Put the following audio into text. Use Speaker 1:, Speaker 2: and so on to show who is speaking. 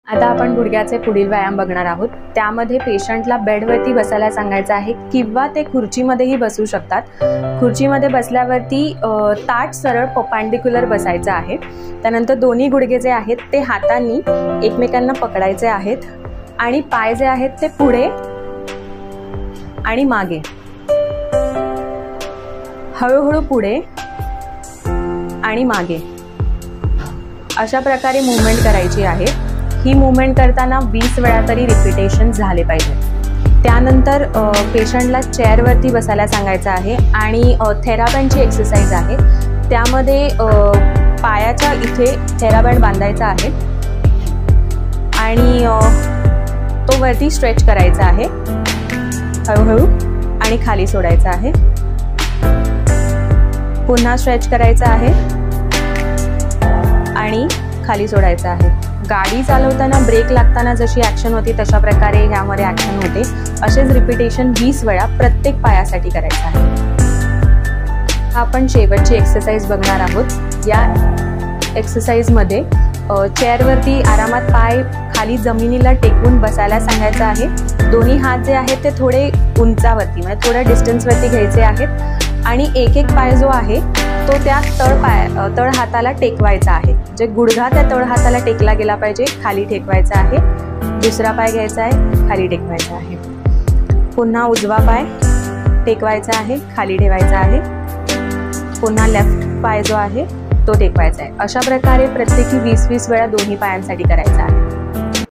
Speaker 1: आता आपण गुडघ्याचे पुढील व्यायाम बघणार आहोत। त्यामध्ये पेशंटला बेडवरती बसायला सांगायचं आहे किंवा ते खुर्चीमध्येही बसू शकतात। खुर्चीमध्ये बसल्यावरती ताठ सरळ परपेंडिक्युलर बसायचं आहे। त्यानंतर दोन्ही गुडघे जे आहेत ते हातांनी एकमेकांना पकडायचे आहेत आणि पाय जे आहेत ते पुढे आणि मागे, हळूहळू पुढे आणि मागे अशा प्रकारे मूवमेंट करायची आहे। ही मूवमेंट करताना 20 वेळा तरी रिपीटेशन झाले पाहिजे। त्यानंतर पेशंटला चेअरवरती बसायला सांगायचं आहे आणि थेराबँडची एक्सरसाइज आहे। त्यामध्ये पायाच्या इथे थेराबँड बांधायचा आहे आणि तो वरती स्ट्रेच करायचा आहे हळूहळू आणि खाली सोडायचा आहे। पुन्हा स्ट्रेच करायचा आहे आणि खाली सोडायचा आहे। गाडी चालवताना ब्रेक लागताना जशी ॲक्शन होती तशा प्रकारे ह्यामध्ये ॲक्शन होते। असेच रिपीटेशन 20 वेळा प्रत्येक पायासाठी करायचं आहे। आपण शेवटची एक्सरसाइज बघणार आहोत। या एक्सरसाइजमध्ये चेअरवरती आरामात पाय खाली जमिनीला टेकवून बसायला सांगायचं आहे। दोन्ही हात जे आहेत ते थोडे उंचावरती म्हणजे थोड्या डिस्टन्सवरती घ्यायचे आहेत आणि एक एक पाय जो आहे तो त्या तळ हाताला टेकवायचा आहे। जे गुडघा त्या तळ हाताला टेकला गेला पाहिजे, खाली टेकवायचा आहे। दुसरा पाय घ्यायचा आहे, खाली टेकवायचा आहे। पुन्हा उजवा पाय टेकवायचा आहे, खाली ठेवायचा आहे। पुन्हा लेफ्ट पाय जो आहे तो टेकवायचा आहे। अशा प्रकारे प्रत्येकी 20-20 वेळा दोन्ही पायांसाठी करायचा आहे।